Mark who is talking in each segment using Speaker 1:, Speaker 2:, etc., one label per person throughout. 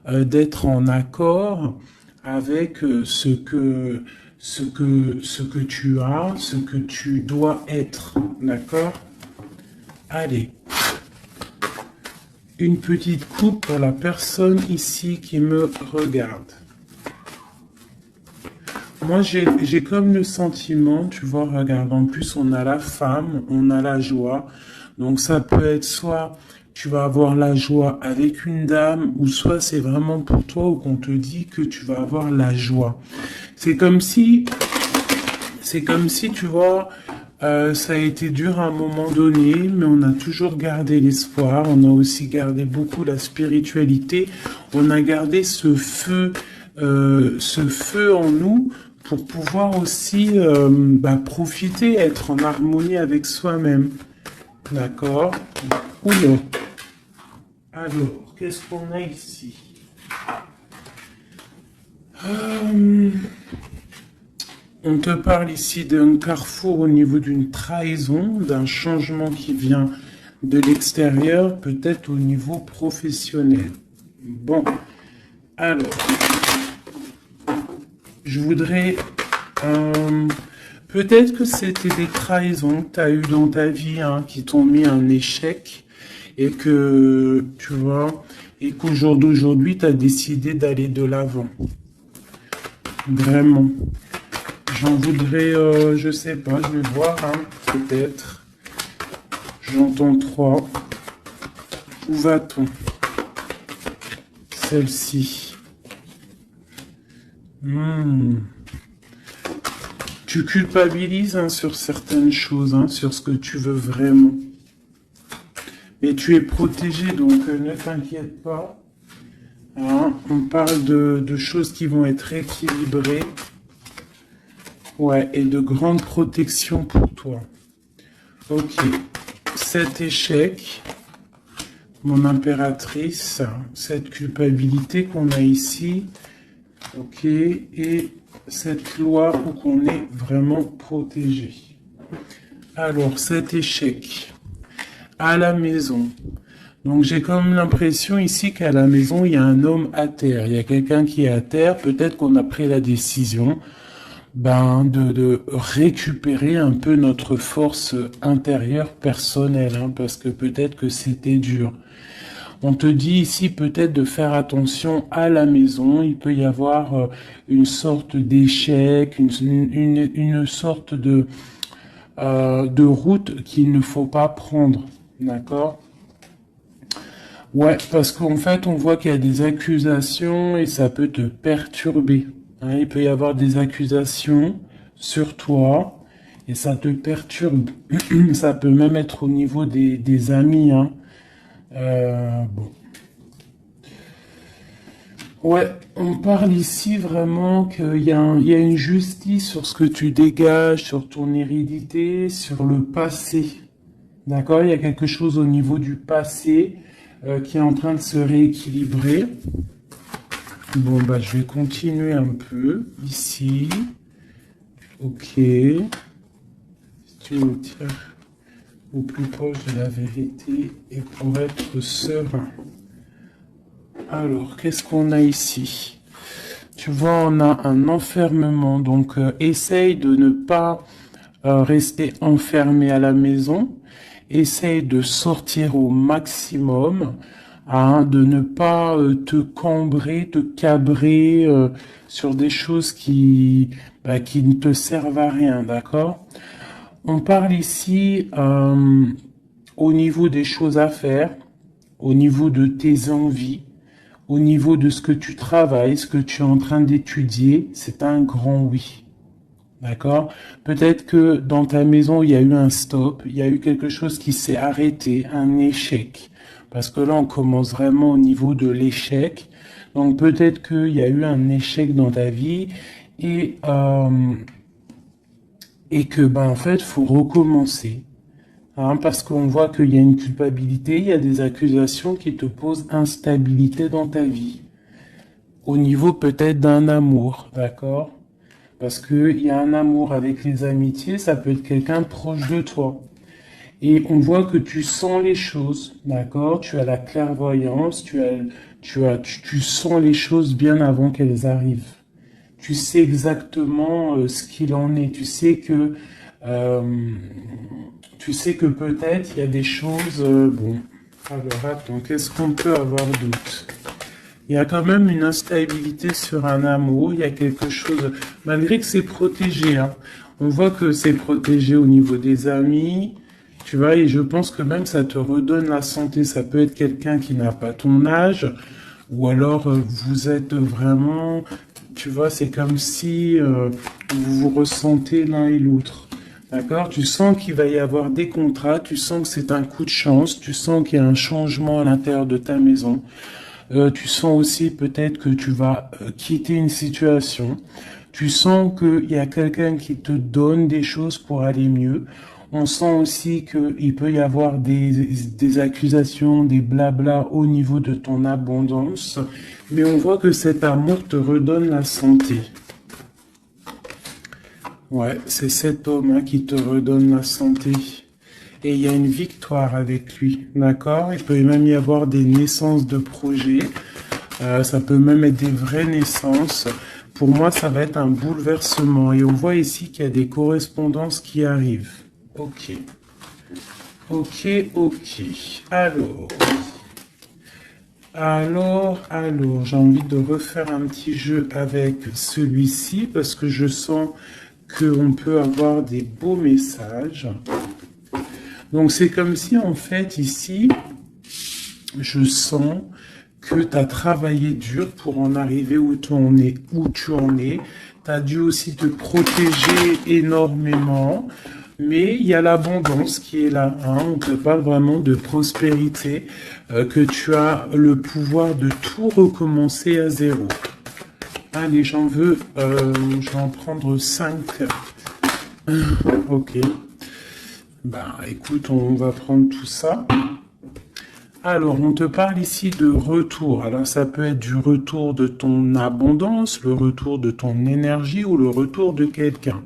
Speaker 1: d'être en accord avec ce que tu as, ce que tu dois être. D'accord? Allez. Une petite coupe pour la personne ici qui me regarde. Moi, j'ai comme le sentiment, tu vois, regarde, en plus, on a la femme, on a la joie. Donc, ça peut être soit tu vas avoir la joie avec une dame, ou soit c'est vraiment pour toi, ou qu'on te dit que tu vas avoir la joie. C'est comme si, tu vois, ça a été dur à un moment donné, mais on a toujours gardé l'espoir. On a aussi gardé beaucoup la spiritualité. On a gardé ce feu en nous pour pouvoir aussi profiter, être en harmonie avec soi-même. D'accord? Oula. Alors, qu'est-ce qu'on a ici? On te parle ici d'un carrefour au niveau d'une trahison, d'un changement qui vient de l'extérieur, peut-être au niveau professionnel. Bon, alors, je voudrais... peut-être que c'était des trahisons que tu as eues dans ta vie qui t'ont mis un échec et que, tu vois, et qu'au jour d'aujourd'hui, tu as décidé d'aller de l'avant. Vraiment. J'en voudrais, je sais pas, je vais voir, peut-être. J'entends 3. Où va-t-on? Celle-ci. Tu culpabilises sur certaines choses, sur ce que tu veux vraiment. Mais tu es protégé, donc ne t'inquiète pas. On parle de choses qui vont être équilibrées. Ouais, et de grande protection pour toi. Ok. Cet échec, mon impératrice, cette culpabilité qu'on a ici, ok, et cette loi où qu'on est vraiment protégé. Alors, cet échec à la maison. Donc, j'ai comme l'impression ici qu'à la maison, il y a un homme à terre. Il y a quelqu'un qui est à terre. Peut-être qu'on a pris la décision de récupérer un peu notre force intérieure personnelle, parce que peut-être que c'était dur. On te dit ici peut-être de faire attention à la maison. Il peut y avoir une sorte d'échec, une sorte de route qu'il ne faut pas prendre. D'accord? Ouais, parce qu'en fait, on voit qu'il y a des accusations et ça peut te perturber. Il peut y avoir des accusations sur toi et ça te perturbe. Ça peut même être au niveau des amis. Bon. Ouais, on parle ici vraiment qu'il y a une justice sur ce que tu dégages, sur ton hérédité, sur le passé. D'accord? Il y a quelque chose au niveau du passé qui est en train de se rééquilibrer. Bon, je vais continuer un peu ici. Ok. Si tu me tiens au plus proche de la vérité et pour être serein. Alors, qu'est-ce qu'on a ici? Tu vois, on a un enfermement. Donc, essaye de ne pas rester enfermé à la maison. Essaye de sortir au maximum. De ne pas te cambrer, te cabrer sur des choses qui ne te servent à rien, d'accord? On parle ici au niveau des choses à faire, au niveau de tes envies, au niveau de ce que tu travailles, ce que tu es en train d'étudier, c'est un grand oui. D'accord? Peut-être que dans ta maison, il y a eu un stop, il y a eu quelque chose qui s'est arrêté, un échec. Parce que là, on commence vraiment au niveau de l'échec. Donc peut-être qu'il y a eu un échec dans ta vie et que en fait, faut recommencer. Parce qu'on voit qu'il y a une culpabilité, il y a des accusations qui te posent instabilité dans ta vie. Au niveau peut-être d'un amour, d'accord? Parce qu'il y a un amour avec les amitiés, ça peut être quelqu'un proche de toi. Et on voit que tu sens les choses, d'accord? Tu as la clairvoyance, tu sens les choses bien avant qu'elles arrivent. Tu sais exactement ce qu'il en est. Euh, tu sais que peut-être il y a des choses. Bon, alors attends, qu'est-ce qu'on peut avoir d'autre? Il y a quand même une instabilité sur un amour. Il y a quelque chose, malgré que c'est protégé, hein. On voit que c'est protégé au niveau des amis. Tu vois, et je pense que même ça te redonne la santé. Ça peut être quelqu'un qui n'a pas ton âge, ou alors vous êtes vraiment, tu vois, c'est comme si vous vous ressentez l'un et l'autre. D'accord? Tu sens qu'il va y avoir des contrats, tu sens que c'est un coup de chance, tu sens qu'il y a un changement à l'intérieur de ta maison. Tu sens aussi peut-être que tu vas quitter une situation. Tu sens qu'il y a quelqu'un qui te donne des choses pour aller mieux. On sent aussi qu'il peut y avoir des accusations, des blabla au niveau de ton abondance. Mais on voit que cet amour te redonne la santé. Ouais, c'est cet homme hein, qui te redonne la santé. Et il y a une victoire avec lui, d'accord? Il peut même y avoir des naissances de projets. Ça peut même être des vraies naissances. Pour moi, ça va être un bouleversement. Et on voit ici qu'il y a des correspondances qui arrivent. Ok. Ok, ok. Alors, j'ai envie de refaire un petit jeu avec celui-ci parce que je sens qu'on peut avoir des beaux messages. Donc, c'est comme si, en fait, ici, je sens que tu as travaillé dur pour en arriver où tu en es. Tu as dû aussi te protéger énormément, mais il y a l'abondance qui est là. Hein. On te parle vraiment de prospérité, que tu as le pouvoir de tout recommencer à zéro. Allez, je vais en prendre 5. Ok. Bah écoute, on va prendre tout ça. Alors, on te parle ici de retour. Alors, ça peut être du retour de ton abondance, le retour de ton énergie ou le retour de quelqu'un.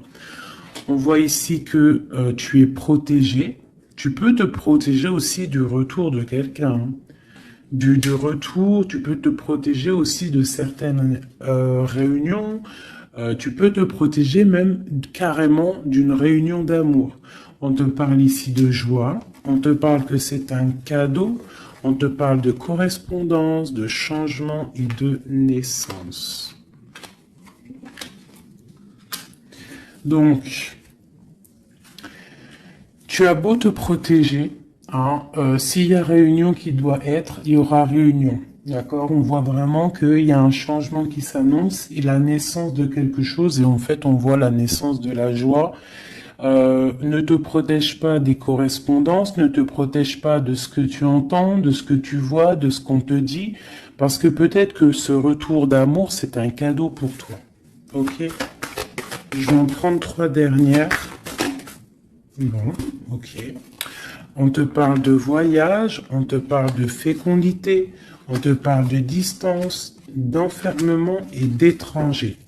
Speaker 1: On voit ici que tu es protégé. Tu peux te protéger aussi du retour de quelqu'un. Du retour, tu peux te protéger aussi de certaines réunions. Tu peux te protéger même carrément d'une réunion d'amour. On te parle ici de joie. On te parle que c'est un cadeau. On te parle de correspondance, de changement et de naissance. Donc, tu as beau te protéger, hein, s'il y a réunion qui doit être, il y aura réunion. D'accord? On voit vraiment qu'il y a un changement qui s'annonce et la naissance de quelque chose. Et en fait, on voit la naissance de la joie. Ne te protège pas des correspondances, ne te protège pas de ce que tu entends, de ce que tu vois, de ce qu'on te dit, parce que peut-être que ce retour d'amour, c'est un cadeau pour toi. Ok? Je vais en prendre 3 dernières. Bon, ok. On te parle de voyage, on te parle de fécondité, on te parle de distance, d'enfermement et d'étranger.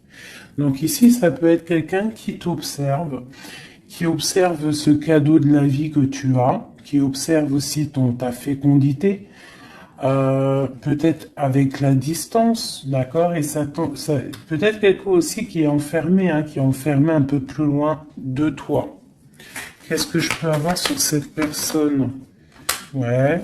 Speaker 1: Donc ici, ça peut être quelqu'un qui observe ce cadeau de la vie que tu as, qui observe aussi ta fécondité, peut-être avec la distance, d'accord, et ça peut-être quelqu'un aussi qui est enfermé, hein, qui est enfermé un peu plus loin de toi. Qu'est-ce que je peux avoir sur cette personne? Ouais.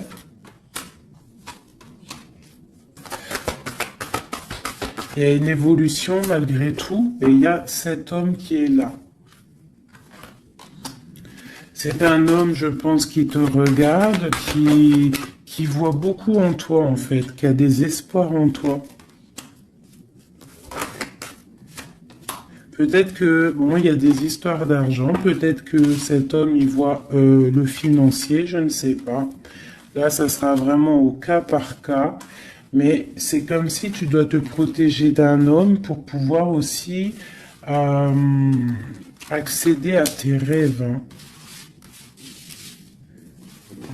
Speaker 1: Il y a une évolution malgré tout, et il y a cet homme qui est là. C'est un homme, je pense, qui te regarde, qui voit beaucoup en toi, en fait, qui a des espoirs en toi. Peut-être que, bon, il y a des histoires d'argent, peut-être que cet homme, il voit le financier, je ne sais pas. Là, ça sera vraiment au cas par cas, mais c'est comme si tu dois te protéger d'un homme pour pouvoir aussi accéder à tes rêves. Hein.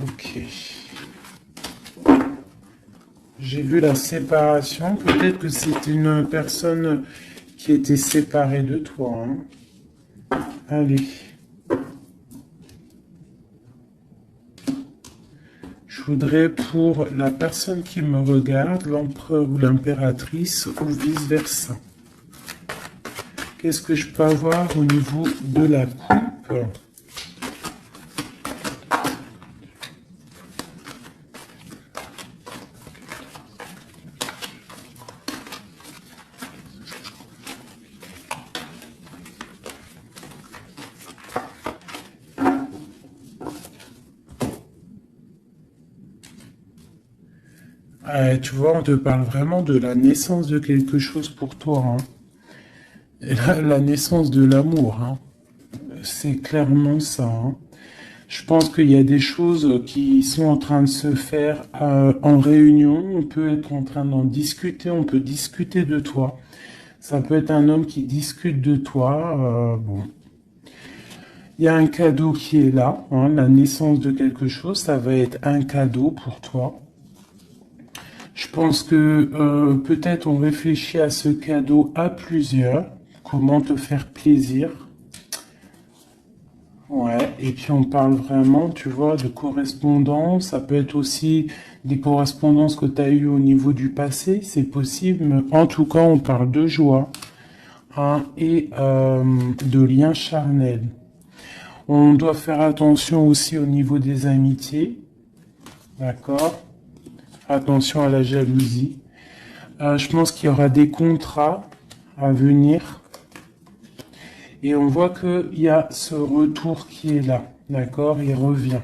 Speaker 1: Ok. J'ai vu la séparation. Peut-être que c'est une personne qui était séparée de toi. Hein. Allez. Je voudrais pour la personne qui me regarde, l'empereur ou l'impératrice, ou vice-versa. Qu'est-ce que je peux avoir au niveau de la coupe? Tu vois, on te parle vraiment de la naissance de quelque chose pour toi, hein. Et la naissance de l'amour, hein. C'est clairement ça, hein. Je pense qu'il y a des choses qui sont en train de se faire en réunion. On peut être en train d'en discuter, on peut discuter de toi. Ça peut être un homme qui discute de toi. Bon. Il y a un cadeau qui est là, hein, la naissance de quelque chose, ça va être un cadeau pour toi. Je pense que peut-être on réfléchit à ce cadeau à plusieurs. Comment te faire plaisir. Ouais, et puis on parle vraiment, tu vois, de correspondance. Ça peut être aussi des correspondances que tu as eues au niveau du passé, c'est possible. Mais en tout cas, on parle de joie, hein, et de liens charnels. On doit faire attention aussi au niveau des amitiés. D'accord? Attention à la jalousie. Je pense qu'il y aura des contrats à venir. Et on voit qu'il y a ce retour qui est là. D'accord? Il revient.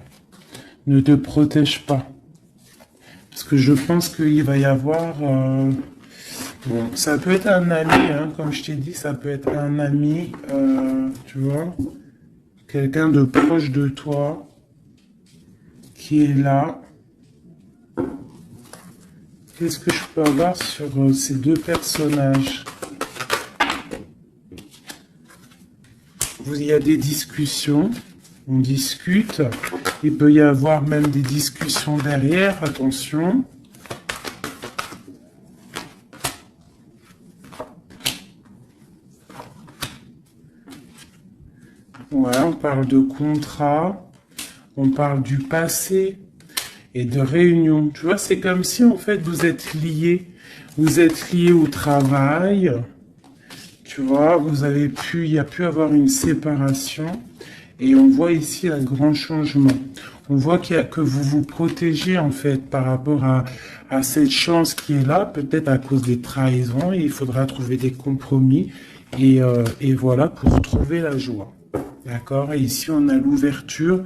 Speaker 1: Ne te protège pas. Parce que je pense qu'il va y avoir... bon, ça peut être un ami, hein, comme je t'ai dit, ça peut être un ami, tu vois, quelqu'un de proche de toi qui est là. Qu'est-ce que je peux avoir sur ces deux personnages? Il y a des discussions, on discute, il peut y avoir même des discussions derrière, attention. Ouais, on parle de contrat, on parle du passé et de réunion. Tu vois, c'est comme si en fait vous êtes liés au travail. Tu vois, il y a pu avoir une séparation et on voit ici un grand changement. On voit que vous vous protégez en fait par rapport à cette chance qui est là, peut-être à cause des trahisons, et il faudra trouver des compromis et voilà pour trouver la joie. D'accord? Et ici on a l'ouverture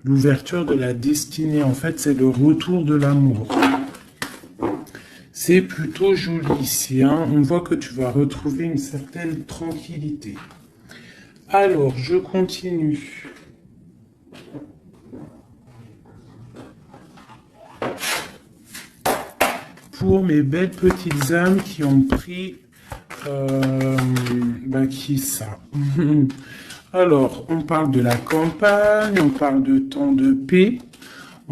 Speaker 1: de la destinée. En fait, c'est le retour de l'amour. C'est plutôt joli ici, hein. On voit que tu vas retrouver une certaine tranquillité. Alors, je continue. Pour mes belles petites âmes qui ont pris... qui ça? Alors, on parle de la campagne, on parle de temps de paix.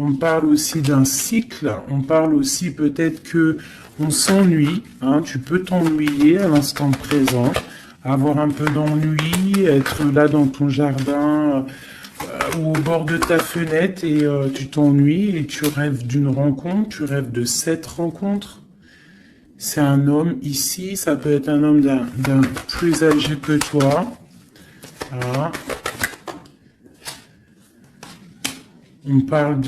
Speaker 1: On parle aussi d'un cycle, on parle aussi peut-être que on s'ennuie, hein, tu peux t'ennuyer à l'instant présent, avoir un peu d'ennui, être là dans ton jardin ou au bord de ta fenêtre et tu t'ennuies et tu rêves d'une rencontre, tu rêves de cette rencontre. C'est un homme ici, ça peut être un homme d'un plus âgé que toi. Voilà. On parle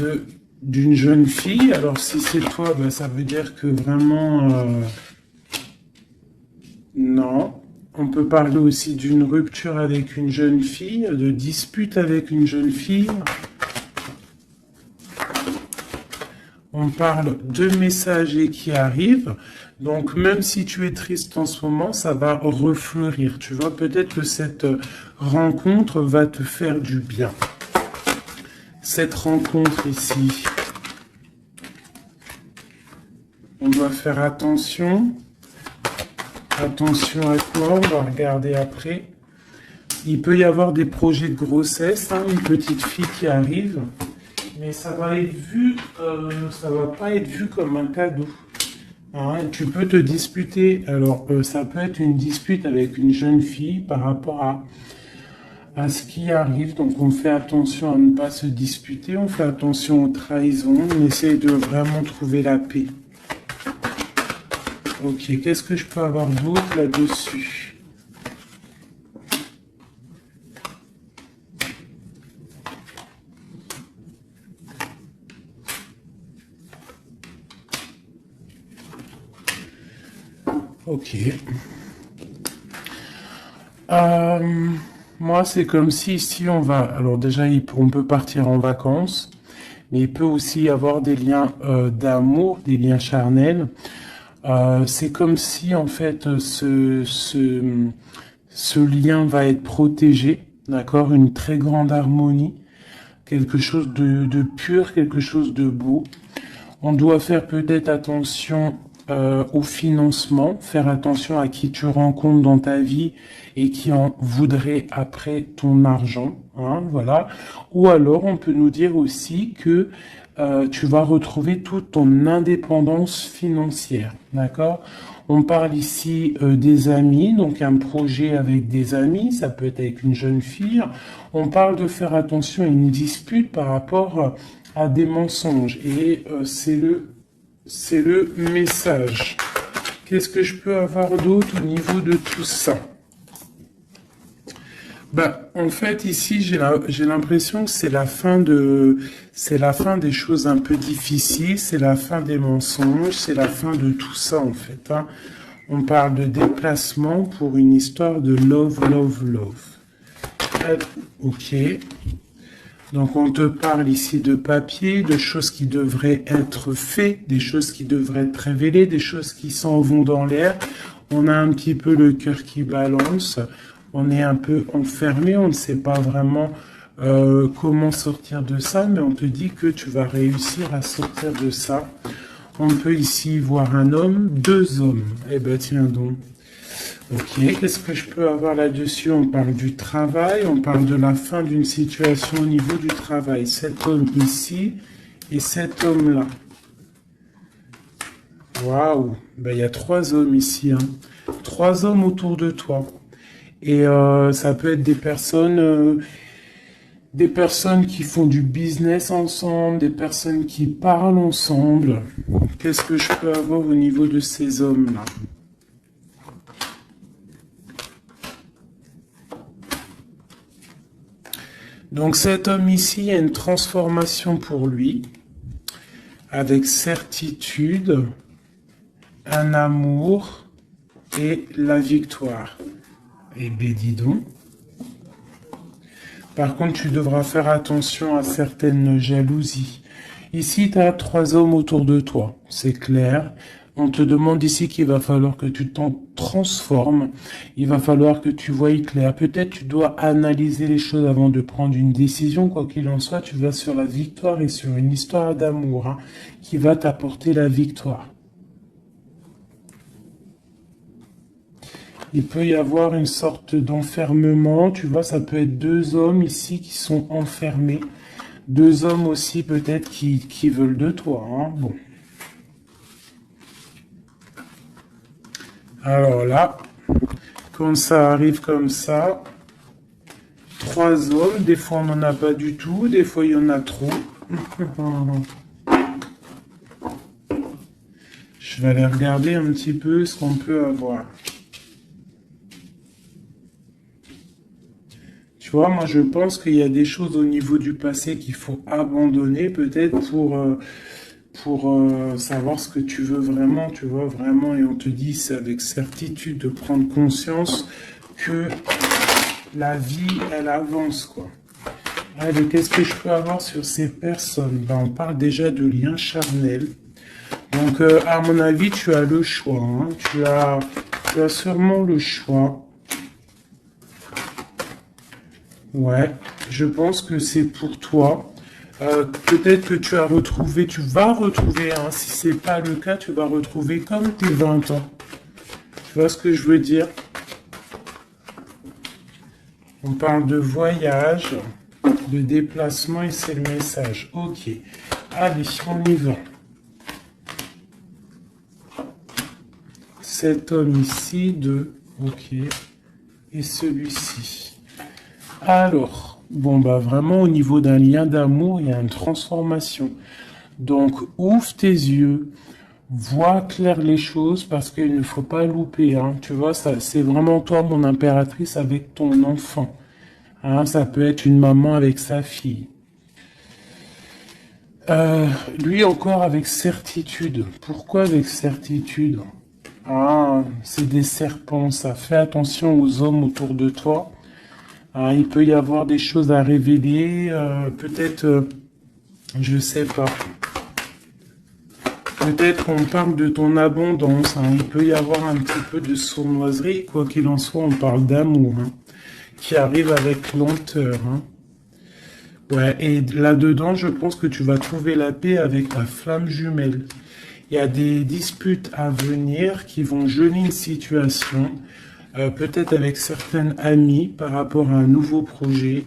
Speaker 1: d'une jeune fille. Alors, si c'est toi, ben, ça veut dire que vraiment... non. On peut parler aussi d'une rupture avec une jeune fille, de dispute avec une jeune fille. On parle de messagers qui arrivent. Donc, même si tu es triste en ce moment, ça va refleurir. Tu vois, peut-être que cette rencontre va te faire du bien. Cette rencontre ici, on doit faire attention. Attention à quoi? On va regarder après. Il peut y avoir des projets de grossesse, hein, une petite fille qui arrive, mais ça va être vu, ça va pas être vu comme un cadeau. Hein, tu peux te disputer. Alors, ça peut être une dispute avec une jeune fille par rapport à ce qui arrive. Donc on fait attention à ne pas se disputer, on fait attention aux trahisons, on essaie de vraiment trouver la paix. Ok, qu'est-ce que je peux avoir d'autre là-dessus? Ok. Moi, c'est comme si ici on va. Alors déjà, on peut partir en vacances, mais il peut aussi y avoir des liens d'amour, des liens charnels. C'est comme si en fait ce lien va être protégé, d'accord? Une très grande harmonie, quelque chose de pur, quelque chose de beau. On doit faire peut-être attention au financement, faire attention à qui tu rencontres dans ta vie et qui en voudrait après ton argent, hein, voilà. Ou alors on peut nous dire aussi que tu vas retrouver toute ton indépendance financière, d'accord? On parle ici des amis, donc un projet avec des amis, ça peut être avec une jeune fille. On parle de faire attention à une dispute par rapport à des mensonges. Et c'est le message. Qu'est-ce que je peux avoir d'autre au niveau de tout ça? Bah, en fait, ici, j'ai l'impression que c'est la fin des choses un peu difficiles, c'est la fin des mensonges, c'est la fin de tout ça, en fait, hein. On parle de déplacement pour une histoire de love, love, love. Ok. Donc on te parle ici de papier, de choses qui devraient être faites, des choses qui devraient être révélées, des choses qui s'en vont dans l'air. On a un petit peu le cœur qui balance, on est un peu enfermé, on ne sait pas vraiment comment sortir de ça, mais on te dit que tu vas réussir à sortir de ça. On peut ici voir un homme, deux hommes. Eh ben tiens donc. Ok, qu'est-ce que je peux avoir là-dessus? On parle du travail, on parle de la fin d'une situation au niveau du travail. Cet homme ici et cet homme-là. Waouh, ben, il y a trois hommes ici, hein. Trois hommes autour de toi. Et ça peut être des personnes qui font du business ensemble, des personnes qui parlent ensemble. Qu'est-ce que je peux avoir au niveau de ces hommes-là? Donc cet homme ici, il y a une transformation pour lui, avec certitude, un amour et la victoire. Eh bien, dis donc. Par contre, tu devras faire attention à certaines jalousies. Ici, tu as trois hommes autour de toi, c'est clair. On te demande ici qu'il va falloir que tu t'en transformes. Il va falloir que tu voies clair. Peut-être tu dois analyser les choses avant de prendre une décision. Quoi qu'il en soit, tu vas sur la victoire et sur une histoire d'amour, hein, qui va t'apporter la victoire. Il peut y avoir une sorte d'enfermement. Tu vois, ça peut être deux hommes ici qui sont enfermés. Deux hommes aussi peut-être qui veulent de toi, hein. Bon. Alors là, quand ça arrive comme ça, trois hommes, des fois on n'en a pas du tout, des fois il y en a trop. Je vais aller regarder un petit peu ce qu'on peut avoir. Tu vois, moi je pense qu'il y a des choses au niveau du passé qu'il faut abandonner peut-être pour savoir ce que tu veux vraiment, tu vois, vraiment, et on te dit, c'est avec certitude de prendre conscience que la vie, elle avance, quoi. Allez, qu'est-ce que je peux avoir sur ces personnes? Ben, on parle déjà de liens charnels. Donc, à mon avis, tu as le choix, hein. Tu as sûrement le choix. Ouais, je pense que c'est pour toi. Peut-être que tu vas retrouver, hein, si c'est pas le cas, tu vas retrouver comme tes 20 ans. Tu vois ce que je veux dire? On parle de voyage, de déplacement et c'est le message. Ok, allez, on y va. Cet homme ici, ok, et celui-ci. Alors, bon, bah vraiment au niveau d'un lien d'amour, il y a une transformation. Donc, ouvre tes yeux, vois clair les choses parce qu'il ne faut pas louper, hein. Tu vois, ça, c'est vraiment toi, mon impératrice, avec ton enfant. Hein, ça peut être une maman avec sa fille. Euh, Lui encore avec certitude. Pourquoi avec certitude? Ah, c'est des serpents, ça. Fais attention aux hommes autour de toi. Ah, il peut y avoir des choses à révéler, peut-être, je sais pas. Peut-être on parle de ton abondance, hein. Il peut y avoir un petit peu de sournoiserie, quoi qu'il en soit, on parle d'amour, hein, qui arrive avec lenteur, hein. Ouais, et là-dedans, je pense que tu vas trouver la paix avec la flamme jumelle. Il y a des disputes à venir qui vont geler une situation, peut-être avec certaines amies par rapport à un nouveau projet.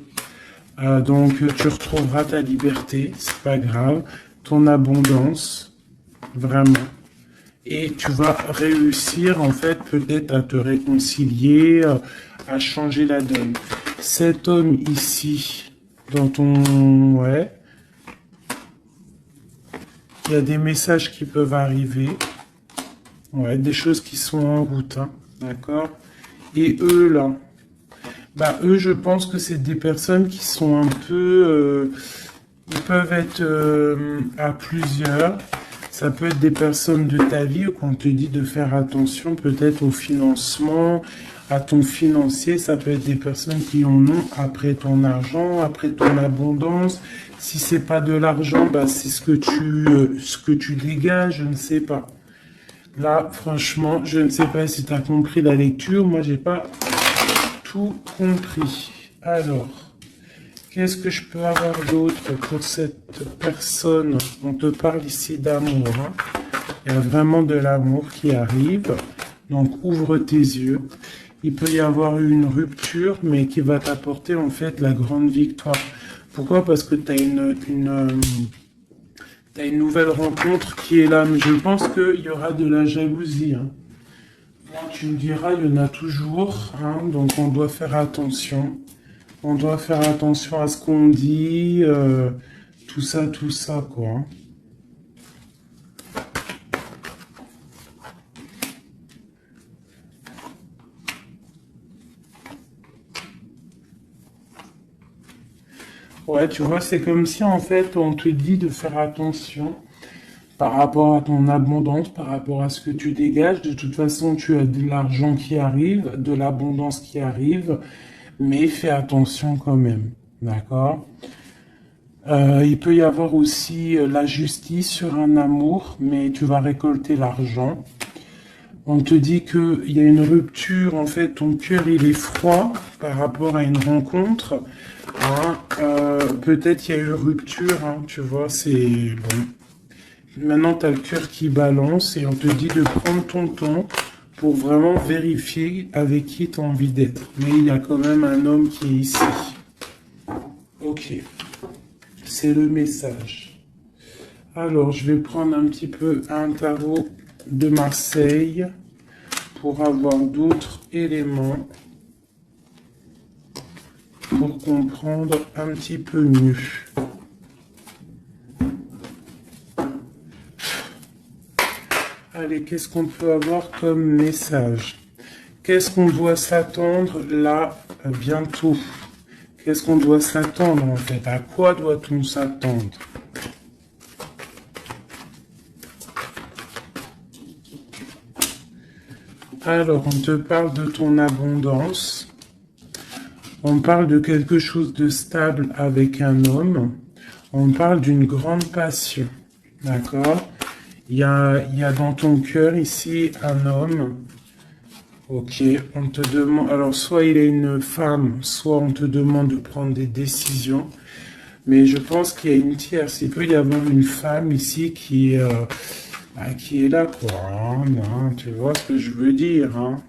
Speaker 1: Donc, tu retrouveras ta liberté, c'est pas grave, ton abondance, vraiment. Et tu vas réussir, en fait, peut-être à te réconcilier, à changer la donne. Cet homme ici, dans ton... Ouais, il y a des messages qui peuvent arriver. Ouais, des choses qui sont en route, hein, d'accord? Et eux, là, bah, eux, je pense que c'est des personnes qui sont un peu... ils peuvent être à plusieurs. Ça peut être des personnes de ta vie où on te dit de faire attention peut-être au financement, à ton financier. Ça peut être des personnes qui en ont après ton argent, après ton abondance. Si c'est pas de l'argent, bah, c'est ce que tu dégages, je ne sais pas. Là, franchement, je ne sais pas si tu as compris la lecture. Moi, j'ai pas tout compris. Alors, qu'est-ce que je peux avoir d'autre pour cette personne? On te parle ici d'amour, hein. Il y a vraiment de l'amour qui arrive. Donc, ouvre tes yeux. Il peut y avoir une rupture, mais qui va t'apporter en fait la grande victoire. Pourquoi? Parce que tu as t'as une nouvelle rencontre qui est là. Mais je pense qu'il y aura de la jalousie, hein. Moi, tu me diras, il y en a toujours, hein. Donc, on doit faire attention. On doit faire attention à ce qu'on dit, tout ça, quoi, hein. Ouais, tu vois, c'est comme si en fait on te dit de faire attention par rapport à ton abondance, par rapport à ce que tu dégages. De toute façon, tu as de l'argent qui arrive, de l'abondance qui arrive, mais fais attention quand même, d'accord? Il peut y avoir aussi la justice sur un amour, mais tu vas récolter l'argent. On te dit qu'il y a une rupture, en fait, ton cœur il est froid par rapport à une rencontre, hein. Peut-être il y a eu rupture, hein, tu vois, c'est bon. Maintenant, tu as le cœur qui balance et on te dit de prendre ton temps pour vraiment vérifier avec qui tu as envie d'être. Mais il y a quand même un homme qui est ici. Ok, c'est le message. Alors, je vais prendre un petit peu un tarot de Marseille pour avoir d'autres éléments pour comprendre un petit peu mieux. Allez, qu'est-ce qu'on peut avoir comme message? Qu'est-ce qu'on doit s'attendre là bientôt? Qu'est-ce qu'on doit s'attendre en fait? À quoi doit-on s'attendre? Alors, on te parle de ton abondance. On parle de quelque chose de stable avec un homme. On parle d'une grande passion. D'accord? Il y a dans ton cœur ici un homme. Ok, on te demande. Alors, soit il est une femme, soit on te demande de prendre des décisions. Mais je pense qu'il y a une tierce. Il peut y avoir une femme ici qui est là, quoi, hein, hein, tu vois ce que je veux dire, hein.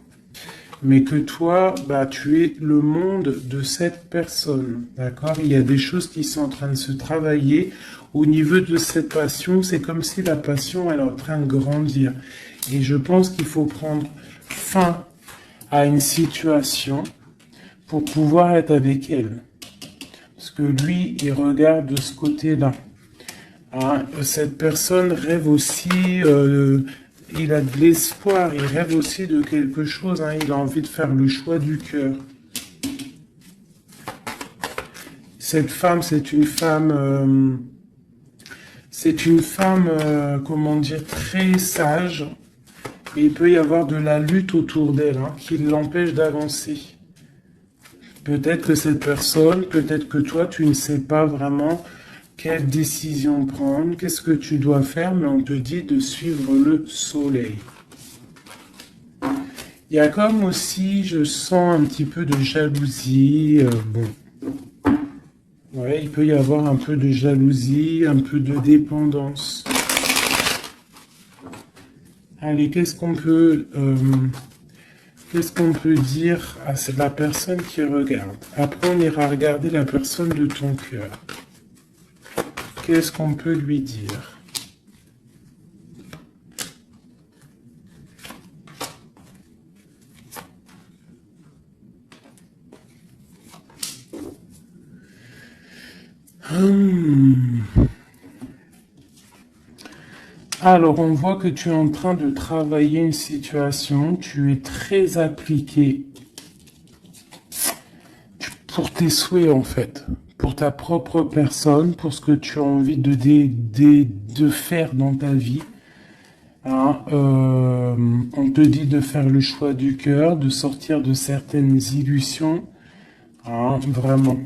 Speaker 1: Mais que toi, bah, tu es le monde de cette personne, d'accord? Il y a des choses qui sont en train de se travailler au niveau de cette passion. C'est comme si la passion, elle est en train de grandir. Et je pense qu'il faut prendre fin à une situation pour pouvoir être avec elle. Parce que lui, il regarde de ce côté-là. Hein, cette personne rêve aussi, il a de l'espoir, il rêve aussi de quelque chose, hein, il a envie de faire le choix du cœur. Cette femme, c'est une femme, comment dire, très sage. Et il peut y avoir de la lutte autour d'elle, hein, qui l'empêche d'avancer. Peut-être que cette personne, peut-être que toi, tu ne sais pas vraiment quelle décision prendre, qu'est-ce que tu dois faire, mais on te dit de suivre le soleil. Il y a comme aussi, je sens un petit peu de jalousie, bon. Ouais, il peut y avoir un peu de jalousie, un peu de dépendance. Allez, qu'est-ce qu'on peut dire à la personne qui regarde? Après, on ira regarder la personne de ton cœur. Qu'est-ce qu'on peut lui dire? Alors, on voit que tu es en train de travailler une situation, tu es très appliqué pour tes souhaits en fait, pour ta propre personne, pour ce que tu as envie de faire dans ta vie. Hein, on te dit de faire le choix du cœur, de sortir de certaines illusions. Hein, vraiment.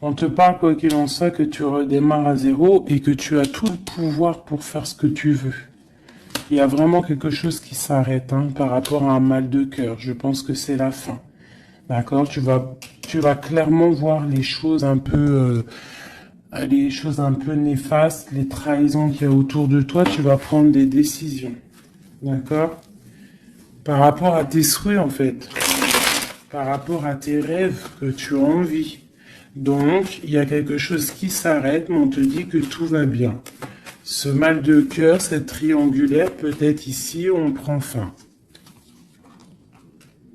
Speaker 1: On te parle, quoi qu'il en soit, que tu redémarres à zéro et que tu as tout le pouvoir pour faire ce que tu veux. Il y a vraiment quelque chose qui s'arrête, hein, par rapport à un mal de cœur. Je pense que c'est la fin. D'accord? Tu vas clairement voir les choses un peu néfastes, les trahisons qu'il y a autour de toi. Tu vas prendre des décisions. D'accord? Par rapport à tes souhaits, en fait. Par rapport à tes rêves que tu as envie. Donc, il y a quelque chose qui s'arrête, mais on te dit que tout va bien. Ce mal de cœur, cette triangulaire, peut-être ici, on prend fin.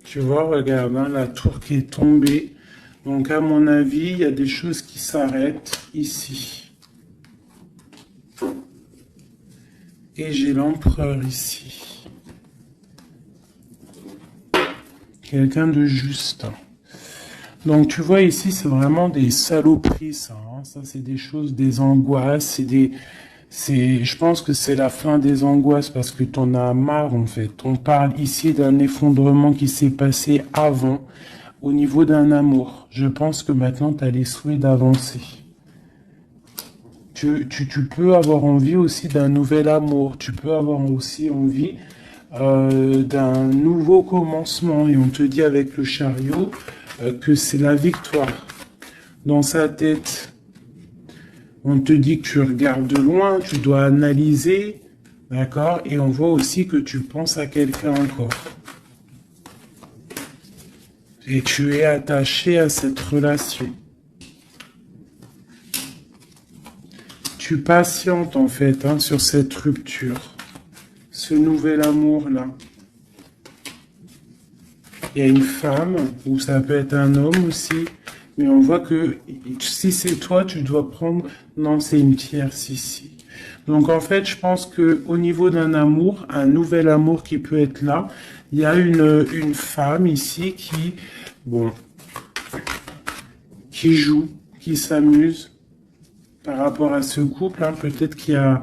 Speaker 1: Tu vois, regarde, hein, la tour qui est tombée. Donc, à mon avis, il y a des choses qui s'arrêtent ici. Et j'ai l'empereur ici. Quelqu'un de juste. Donc, tu vois, ici, c'est vraiment des saloperies, ça. Hein. Ça, c'est des choses, des angoisses, je pense que c'est la fin des angoisses parce que t'en as marre, en fait. On parle ici d'un effondrement qui s'est passé avant, au niveau d'un amour. Je pense que maintenant, tu as les souhaits d'avancer. Tu peux avoir envie aussi d'un nouvel amour. Tu peux avoir aussi envie d'un nouveau commencement. Et on te dit avec le chariot que c'est la victoire. Dans sa tête, on te dit que tu regardes de loin, tu dois analyser, d'accord? Et on voit aussi que tu penses à quelqu'un encore. Et tu es attaché à cette relation. Tu patientes en fait, hein, sur cette rupture. Ce nouvel amour-là. Il y a une femme, ou ça peut être un homme aussi, mais on voit que si c'est toi, tu dois prendre... Non, c'est une tierce ici. Donc en fait, je pense que au niveau d'un amour, un nouvel amour qui peut être là, il y a une femme ici qui, bon, qui joue, qui s'amuse par rapport à ce couple. Hein. Peut-être qu'il y a...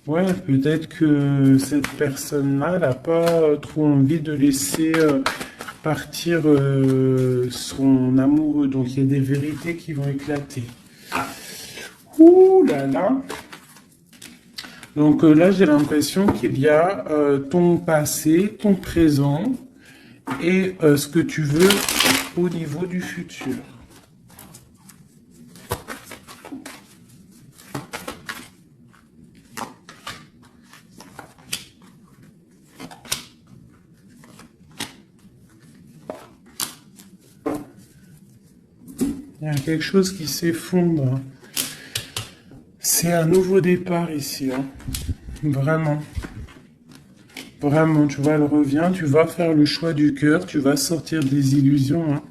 Speaker 1: Ouais, peut-être que cette personne-là n'a pas trop envie de laisser... partir son amoureux. Donc il y a des vérités qui vont éclater. Ouh là là. Donc là, j'ai l'impression qu'il y a ton passé, ton présent et ce que tu veux au niveau du futur. Il y a quelque chose qui s'effondre. C'est un nouveau départ ici. Hein. Vraiment. Vraiment, tu vois, elle revient. Tu vas faire le choix du cœur. Tu vas sortir des illusions. Hein.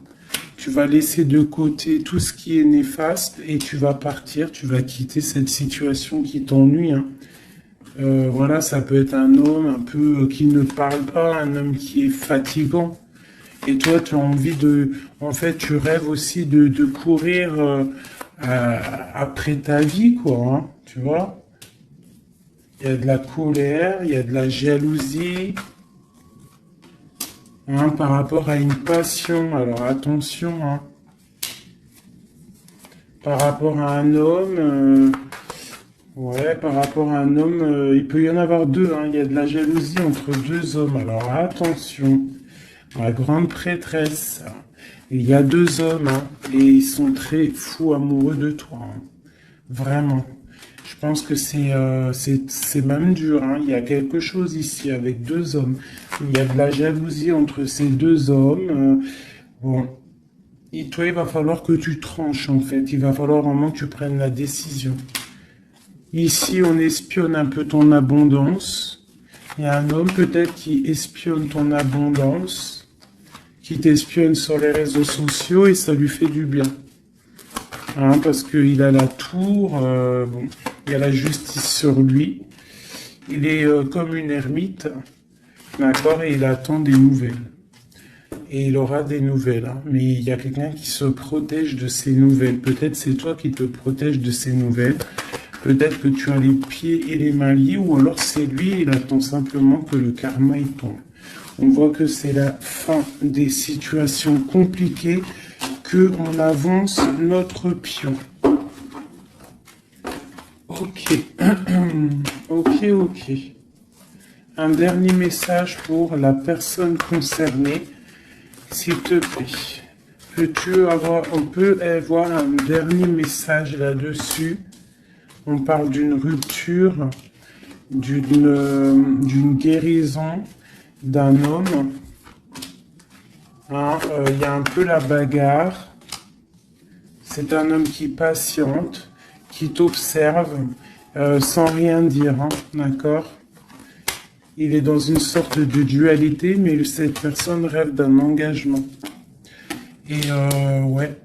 Speaker 1: Tu vas laisser de côté tout ce qui est néfaste et tu vas partir, tu vas quitter cette situation qui t'ennuie, hein. Voilà, ça peut être un homme un peu qui ne parle pas, un homme qui est fatigant. Et toi, tu as envie de... En fait, tu rêves aussi de courir après ta vie, quoi, hein, tu vois. Il y a de la colère, il y a de la jalousie, hein, par rapport à une passion. Alors attention, hein. Par rapport à un homme, ouais, par rapport à un homme, il peut y en avoir deux, hein. Il y a de la jalousie entre deux hommes. Alors attention, la grande prêtresse. Il y a deux hommes, hein, et ils sont très fous amoureux de toi, hein. Vraiment. Je pense que c'est même dur, hein. Il y a quelque chose ici avec deux hommes. Il y a de la jalousie entre ces deux hommes. Bon, et toi, il va falloir que tu tranches, en fait. Il va falloir vraiment que tu prennes la décision. Ici, on espionne un peu ton abondance. Il y a un homme peut-être qui espionne ton abondance, qui t'espionne sur les réseaux sociaux et ça lui fait du bien. Hein, parce qu'il a la tour, bon, il y a la justice sur lui. Il est comme une ermite, d'accord, et il attend des nouvelles. Et il aura des nouvelles, hein, mais il y a quelqu'un qui se protège de ces nouvelles. Peut-être c'est toi qui te protèges de ces nouvelles. Peut-être que tu as les pieds et les mains liés, ou alors c'est lui, il attend simplement que le karma y tombe. On voit que c'est la fin des situations compliquées, que on avance notre pion. Ok, ok. Un dernier message pour la personne concernée, s'il te plaît. On peut avoir un dernier message là-dessus. On parle d'une rupture, d'une guérison d'un homme. Hein, y a un peu la bagarre. C'est un homme qui patiente, qui t'observe sans rien dire, hein, d'accord? Il est dans une sorte de dualité, mais cette personne rêve d'un engagement. Et ouais,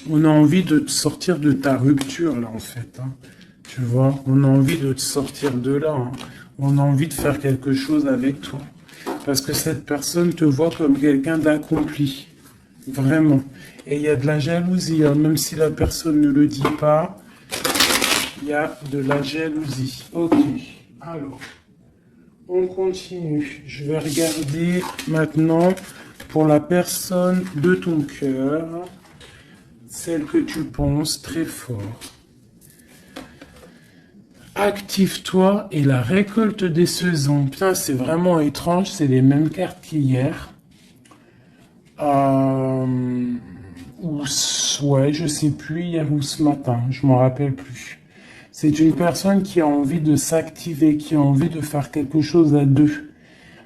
Speaker 1: on a envie de te sortir de ta rupture, là, en fait, hein. Tu vois, on a envie de te sortir de là, hein. On a envie de faire quelque chose avec toi. Parce que cette personne te voit comme quelqu'un d'accompli. Vraiment. Et il y a de la jalousie, hein. Même si la personne ne le dit pas, il y a de la jalousie. Ok. Alors, on continue. Je vais regarder maintenant pour la personne de ton cœur, celle que tu penses très fort. Active-toi et la récolte des saisons. Putain, c'est vraiment étrange, c'est les mêmes cartes qu'hier. Ouais, je sais plus, hier ou ce matin, je m'en rappelle plus. C'est une personne qui a envie de s'activer, qui a envie de faire quelque chose à deux.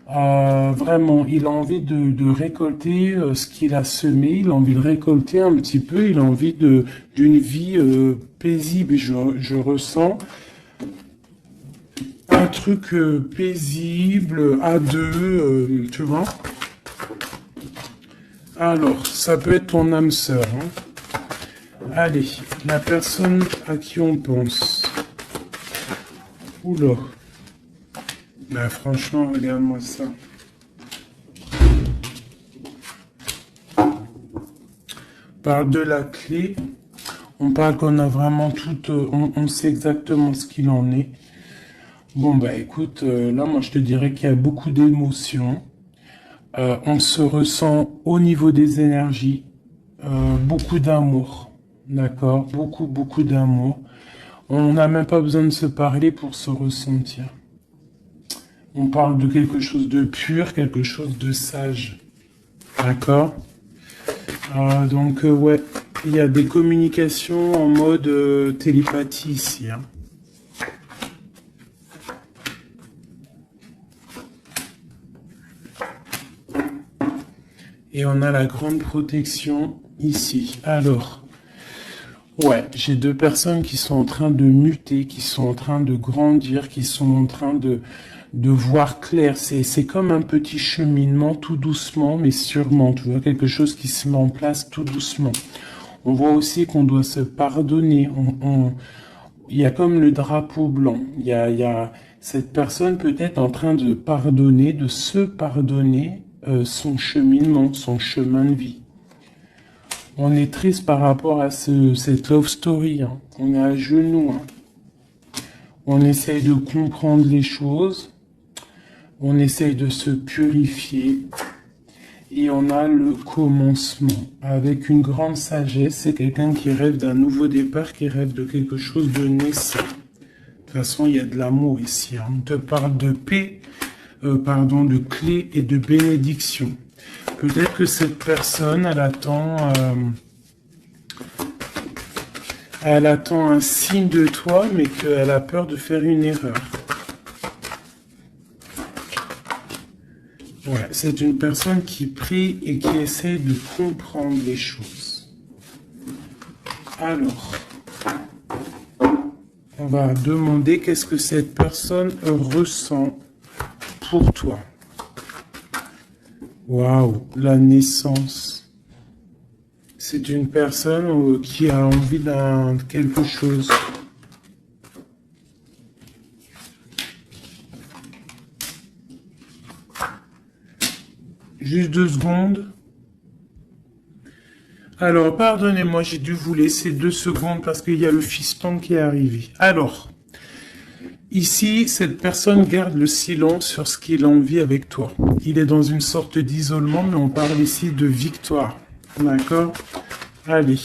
Speaker 1: Vraiment, il a envie de récolter ce qu'il a semé, il a envie de récolter un petit peu, il a envie d'une vie paisible. Je ressens un truc paisible, à deux, tu vois. Alors, ça peut être ton âme sœur, hein. Allez, la personne à qui on pense. Oula. Bah franchement, regarde-moi ça. Par de la clé, on parle qu'on a vraiment tout, on sait exactement ce qu'il en est. Bon bah écoute, là moi je te dirais qu'il y a beaucoup d'émotions. On se ressent au niveau des énergies, beaucoup d'amour, d'accord, beaucoup d'amour. On n'a même pas besoin de se parler pour se ressentir. On parle de quelque chose de pur, quelque chose de sage, d'accord. Donc ouais, il y a des communications en mode télépathie ici, hein. Et on a la grande protection ici. Alors, ouais, j'ai deux personnes qui sont en train de muter, qui sont en train de grandir, qui sont en train de voir clair. C'est comme un petit cheminement, tout doucement, mais sûrement. Tu vois, quelque chose qui se met en place tout doucement. On voit aussi qu'on doit se pardonner. Il y a comme le drapeau blanc. Il y a cette personne peut-être en train de pardonner, de se pardonner son cheminement, son chemin de vie. On est triste par rapport à cette love story. Hein. On est à genoux. Hein. On essaye de comprendre les choses. On essaye de se purifier. Et on a le commencement. Avec une grande sagesse, c'est quelqu'un qui rêve d'un nouveau départ, qui rêve de quelque chose de naissant. De toute façon, il y a de l'amour ici. Hein. On te parle de paix, de clé et de bénédiction. Peut-être que cette personne, elle attend un signe de toi, mais qu'elle a peur de faire une erreur. Ouais, c'est une personne qui prie et qui essaie de comprendre les choses. Alors, on va demander qu'est-ce que cette personne ressent pour toi. Waouh, la naissance. C'est une personne qui a envie d'un quelque chose. Juste 2 secondes. Alors, pardonnez-moi, j'ai dû vous laisser 2 secondes parce qu'il y a le fiston qui est arrivé. Alors, ici, cette personne garde le silence sur ce qu'il a envie avec toi. Il est dans une sorte d'isolement, mais on parle ici de victoire. D'accord? Allez.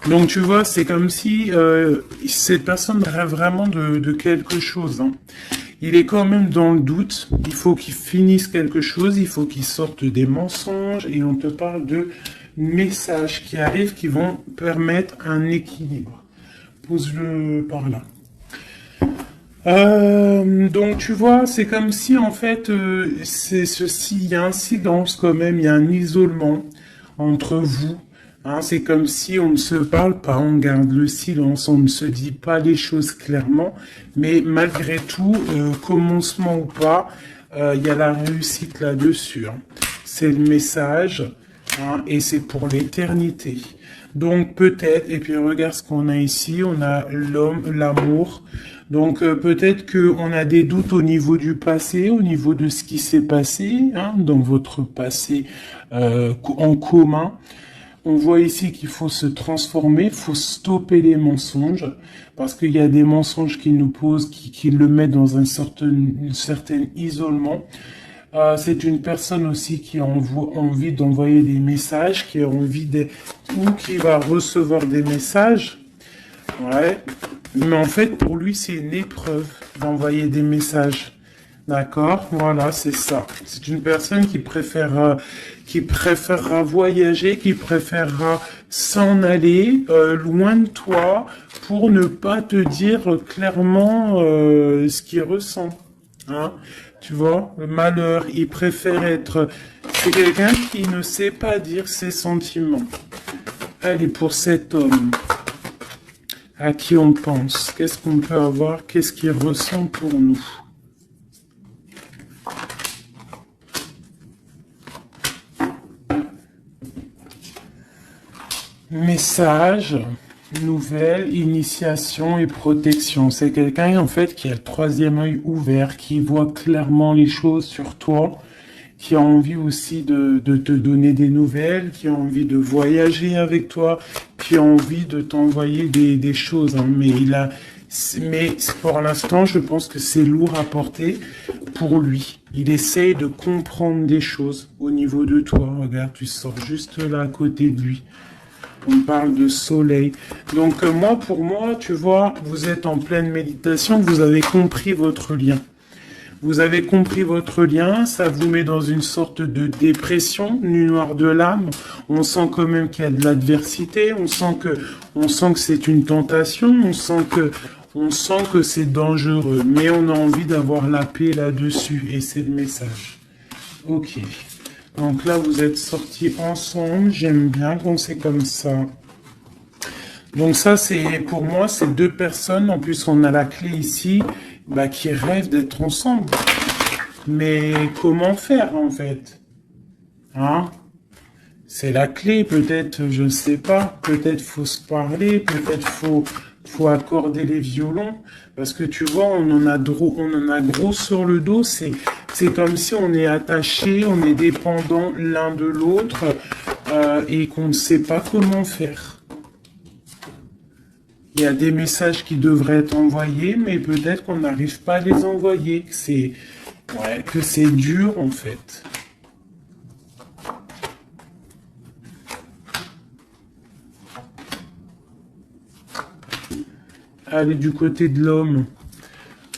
Speaker 1: Donc, tu vois, c'est comme si cette personne rêve vraiment de quelque chose. Hein. Il est quand même dans le doute. Il faut qu'il finisse quelque chose. Il faut qu'il sorte des mensonges. Et on te parle de messages qui arrivent qui vont permettre un équilibre. Pose-le par là. Donc tu vois, c'est comme si en fait, c'est ceci, il y a un silence quand même, il y a un isolement entre vous. Hein, c'est comme si on ne se parle pas, on garde le silence, on ne se dit pas les choses clairement, mais malgré tout, commencement ou pas, il y a la réussite là-dessus. Hein. C'est le message, hein, et c'est pour l'éternité. Donc peut-être, et puis regarde ce qu'on a ici, on a l'homme, l'amour. Donc peut-être qu'on a des doutes au niveau du passé, au niveau de ce qui s'est passé, hein, dans votre passé en commun. On voit ici qu'il faut se transformer, il faut stopper les mensonges, parce qu'il y a des mensonges qui nous posent, qui le mettent dans un certain isolement. C'est une personne aussi qui a envie d'envoyer des messages, qui a envie ou qui va recevoir des messages. Ouais. Mais en fait, pour lui, c'est une épreuve d'envoyer des messages. D'accord? Voilà, c'est ça. C'est une personne qui préférera voyager, qui préférera s'en aller loin de toi pour ne pas te dire clairement ce qu'il ressent. Hein? Tu vois, le malheur, il préfère être... C'est quelqu'un qui ne sait pas dire ses sentiments. Allez, pour cet homme, à qui on pense, qu'est-ce qu'on peut avoir, qu'est-ce qu'il ressent pour nous? Message, nouvelle, initiation et protection. C'est quelqu'un en fait qui a le 3e œil ouvert, qui voit clairement les choses sur toi, qui a envie aussi de te donner des nouvelles, qui a envie de voyager avec toi, qui a envie de t'envoyer des choses. Hein. Mais pour l'instant, je pense que c'est lourd à porter pour lui. Il essaye de comprendre des choses au niveau de toi. Regarde, tu sors juste là à côté de lui. On parle de soleil. Donc pour moi, tu vois, vous êtes en pleine méditation, vous avez compris votre lien. Vous avez compris votre lien, ça vous met dans une sorte de dépression, nuit noire de l'âme. On sent quand même qu'il y a de l'adversité, on sent que c'est une tentation, on sent que c'est dangereux, mais on a envie d'avoir la paix là-dessus, et c'est le message. Ok. Donc là, vous êtes sortis ensemble. J'aime bien quand c'est comme ça. Donc ça, pour moi, c'est 2 personnes. En plus, on a la clé ici, qui rêvent d'être ensemble. Mais comment faire, en fait? Hein? C'est la clé, peut-être, je ne sais pas. Peut-être faut se parler, peut-être faut accorder les violons. Parce que tu vois, on en a gros sur le dos. C'est comme si on est attaché, on est dépendant l'un de l'autre et qu'on ne sait pas comment faire. Il y a des messages qui devraient être envoyés, mais peut-être qu'on n'arrive pas à les envoyer. Que c'est dur en fait. Allez, du côté de l'homme,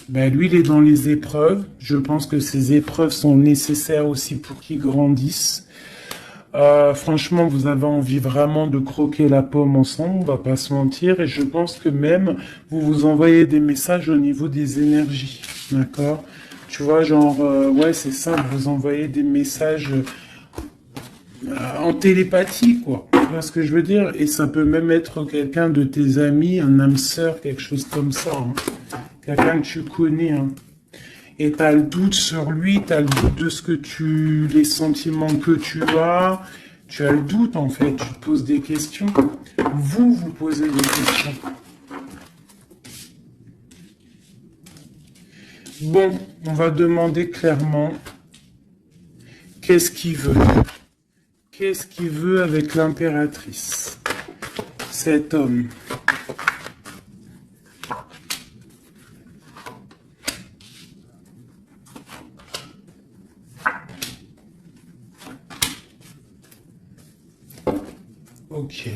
Speaker 1: ben, lui, il est dans les épreuves. Je pense que ces épreuves sont nécessaires aussi pour qu'il grandisse. Franchement, vous avez envie vraiment de croquer la pomme ensemble, on va pas se mentir. Et je pense que même, vous vous envoyez des messages au niveau des énergies. D'accord? Tu vois, genre, ouais, c'est ça, vous envoyez des messages en télépathie, quoi. Tu vois ce que je veux dire? Et ça peut même être quelqu'un de tes amis, un âme sœur, quelque chose comme ça. Hein. Quelqu'un que tu connais. Hein. Et tu as le doute sur lui, tu as le doute de ce que les sentiments que tu as le doute en fait, tu te poses des questions. Vous posez des questions. Bon, on va demander clairement qu'est-ce qu'il veut. Qu'est-ce qu'il veut avec l'impératrice, cet homme? Ok.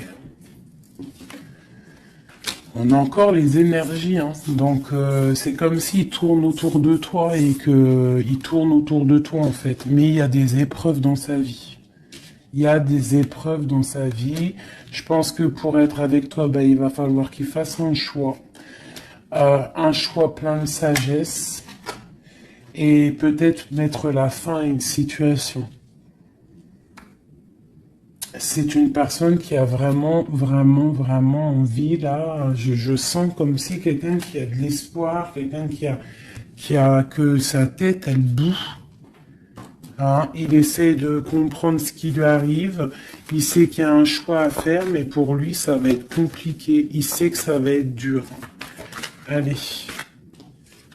Speaker 1: On a encore les énergies, hein. Donc c'est comme s'il tourne autour de toi et il tourne autour de toi en fait. Mais il y a des épreuves dans sa vie. Il y a des épreuves dans sa vie. Je pense que pour être avec toi, bah, il va falloir qu'il fasse un choix. Un choix plein de sagesse. Et peut-être mettre la fin à une situation. C'est une personne qui a vraiment, vraiment, vraiment envie, là. Je sens comme si quelqu'un qui a de l'espoir, quelqu'un que sa tête, elle boue. Hein, il essaie de comprendre ce qui lui arrive. Il sait qu'il y a un choix à faire, mais pour lui, ça va être compliqué. Il sait que ça va être dur. Allez.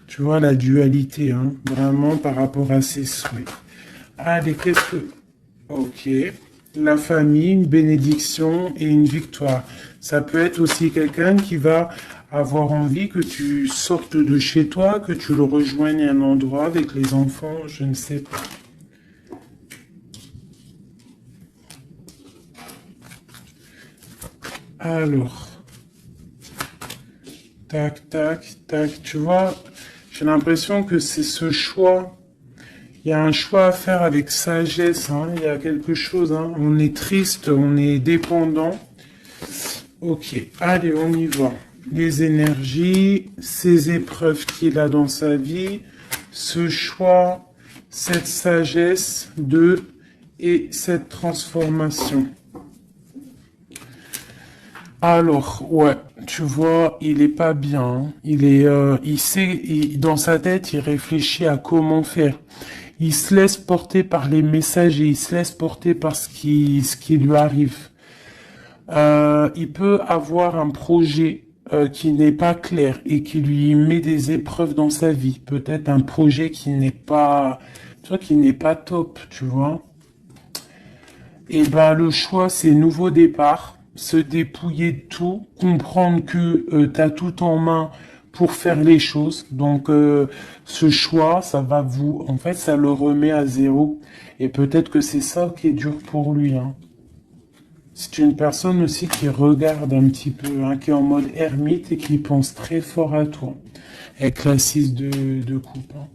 Speaker 1: Tu vois la dualité, hein, vraiment par rapport à ses souhaits. Allez, qu'est-ce que... Ok. La famille, une bénédiction et une victoire. Ça peut être aussi quelqu'un qui va avoir envie que tu sortes de chez toi, que tu le rejoignes à un endroit avec les enfants, je ne sais pas. Alors, tac, tac, tac, tu vois, j'ai l'impression que c'est ce choix. Il y a un choix à faire avec sagesse, hein. Il y a quelque chose, hein. On est triste, on est dépendant. Ok, allez, on y va. Les énergies, ces épreuves qu'il a dans sa vie, ce choix, cette sagesse et cette transformation. Alors, ouais, tu vois, il est pas bien. Hein. Il sait, dans sa tête, il réfléchit à comment faire. Il se laisse porter par les messages et il se laisse porter par ce qui lui arrive. Il peut avoir un projet qui n'est pas clair et qui lui met des épreuves dans sa vie. Peut-être un projet qui n'est pas, tu vois, qui n'est pas top, tu vois. Et ben le choix, c'est nouveau départ, se dépouiller de tout, comprendre que tu as tout en main pour faire les choses. Donc ce choix, en fait, ça le remet à zéro. Et peut-être que c'est ça qui est dur pour lui. Hein. C'est une personne aussi qui regarde un petit peu, hein, qui est en mode ermite et qui pense très fort à toi. Avec la 6 de coupe. Hein.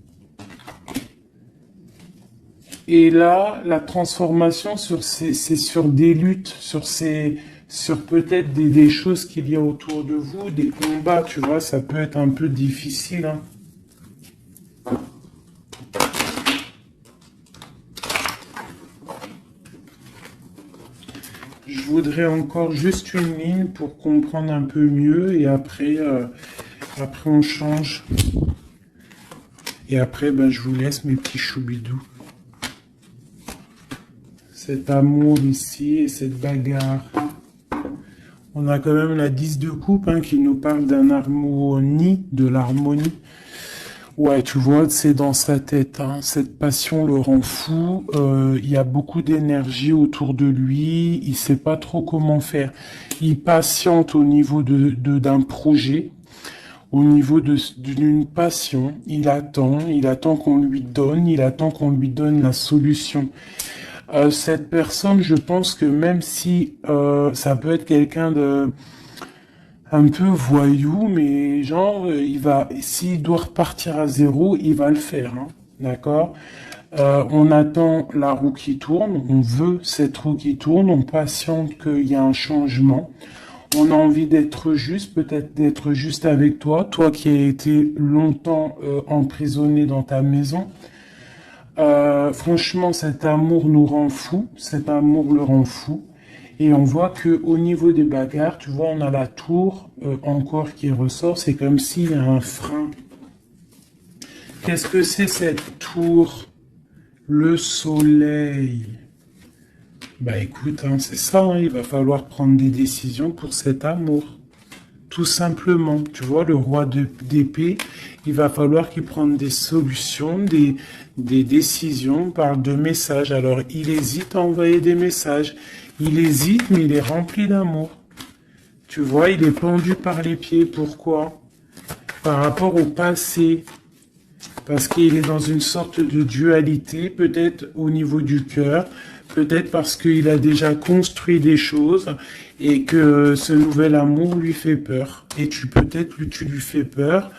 Speaker 1: Et là, la transformation c'est sur des luttes, sur peut-être des choses qu'il y a autour de vous, des combats, tu vois, ça peut être un peu difficile. Hein. Je voudrais encore juste une ligne pour comprendre un peu mieux et après on change. Et après, ben, je vous laisse mes petits choubidous. Cet amour ici et cette bagarre. On a quand même la 10 de coupe hein, qui nous parle d'un harmonie, de l'harmonie. Ouais, tu vois, c'est dans sa tête. Hein. Cette passion le rend fou. Il y a beaucoup d'énergie autour de lui. Il sait pas trop comment faire. Il patiente au niveau d'un projet, au niveau d'une passion. Il attend qu'on lui donne, il attend qu'on lui donne la solution. Cette personne, je pense que même si ça peut être quelqu'un de un peu voyou, mais genre, s'il doit repartir à zéro, il va le faire, hein, d'accord? On attend la roue qui tourne, on veut cette roue qui tourne, on patiente qu'il y a un changement. On a envie d'être juste, peut-être d'être juste avec toi, toi qui as été longtemps emprisonné dans ta maison. Franchement, cet amour nous rend fou, cet amour le rend fou. Et on voit que au niveau des bagarres, tu vois, on a la tour encore qui ressort. C'est comme s'il y a un frein. Qu'est-ce que c'est cette tour? Le soleil. Bah écoute, hein, c'est ça. Hein, il va falloir prendre des décisions pour cet amour. Tout simplement. Tu vois, le roi d'épée, il va falloir qu'il prenne des solutions, des décisions par de messages. Alors, il hésite à envoyer des messages. Il hésite, mais il est rempli d'amour. Tu vois, il est pendu par les pieds. Pourquoi? Par rapport au passé. Parce qu'il est dans une sorte de dualité, peut-être au niveau du cœur, peut-être parce qu'il a déjà construit des choses et que ce nouvel amour lui fait peur. Et peut-être que tu lui fais peur.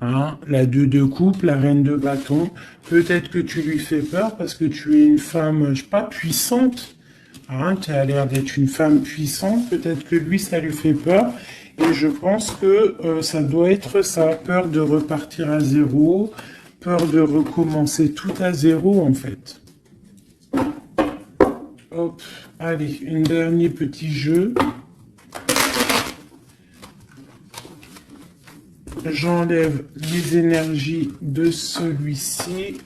Speaker 1: Hein, la 2 de coupe, la reine de bâton. Peut-être que tu lui fais peur parce que tu es une femme, je sais pas, puissante. Hein, tu as l'air d'être une femme puissante, peut-être que lui, ça lui fait peur. Et je pense que ça doit être ça, peur de repartir à zéro, peur de recommencer tout à zéro, en fait. Hop, allez, un dernier petit jeu. J'enlève les énergies de celui-ci.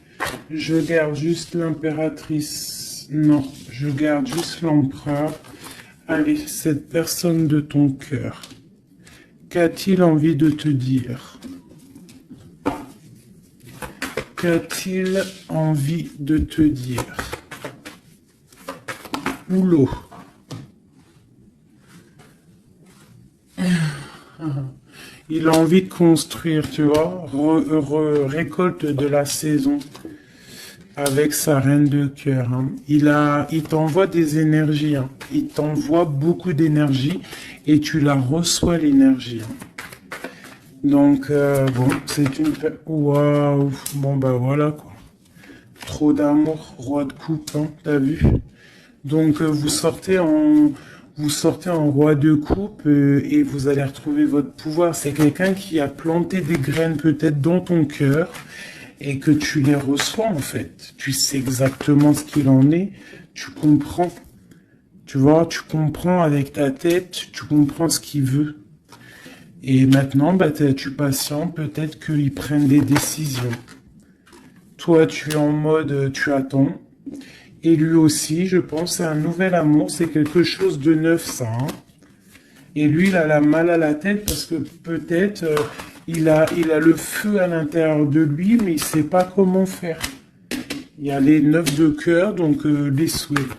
Speaker 1: Je garde juste l'impératrice. Non, je garde juste l'empereur. Allez, cette personne de ton cœur, qu'a-t-il envie de te dire? Qu'a-t-il envie de te dire? Oulot. Il a envie de construire, tu vois, récolte de la saison. Avec sa reine de cœur. Hein. Il t'envoie des énergies. Hein. Il t'envoie beaucoup d'énergie et tu la reçois l'énergie. Hein. Donc, bon, c'est une... Waouh. Bon, bah voilà, quoi. Trop d'amour, roi de coupe, hein, t'as vu? Donc, vous sortez en roi de coupe et vous allez retrouver votre pouvoir. C'est quelqu'un qui a planté des graines peut-être dans ton cœur et que tu les reçois en fait. Tu sais exactement ce qu'il en est, tu comprends. Tu vois, tu comprends avec ta tête, tu comprends ce qu'il veut. Et maintenant, bah, tu patientes, peut-être qu'ils prennent des décisions. Toi, tu es en mode, tu attends. Et lui aussi, je pense, c'est un nouvel amour, c'est quelque chose de neuf, ça. Hein. Et lui, il a la mal à la tête parce que peut-être... il a le feu à l'intérieur de lui, mais il sait pas comment faire. Il y a les 9 de cœur, donc les souhaits.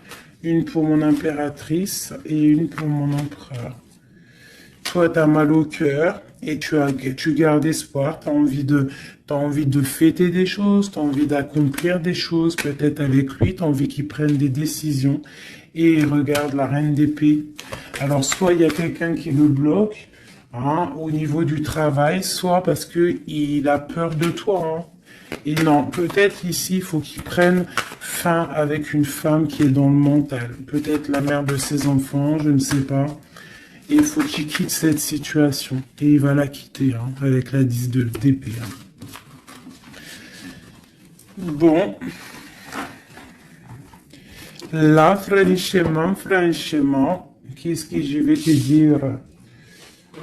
Speaker 1: Une pour mon impératrice et une pour mon empereur. Toi, tu as mal au cœur et tu gardes espoir. Tu as envie de fêter des choses, tu as envie d'accomplir des choses, peut-être avec lui, tu as envie qu'il prenne des décisions. Et regarde la reine d'épée. Alors, soit il y a quelqu'un qui le bloque, hein, au niveau du travail, soit parce que il a peur de toi. Hein. Et non, peut-être ici, il faut qu'il prenne fin avec une femme qui est dans le mental. Peut-être la mère de ses enfants, je ne sais pas. Et il faut qu'il quitte cette situation. Et il va la quitter, hein, avec la 10 d'épée. Hein. Bon. Là, franchement, qu'est-ce que je vais te dire?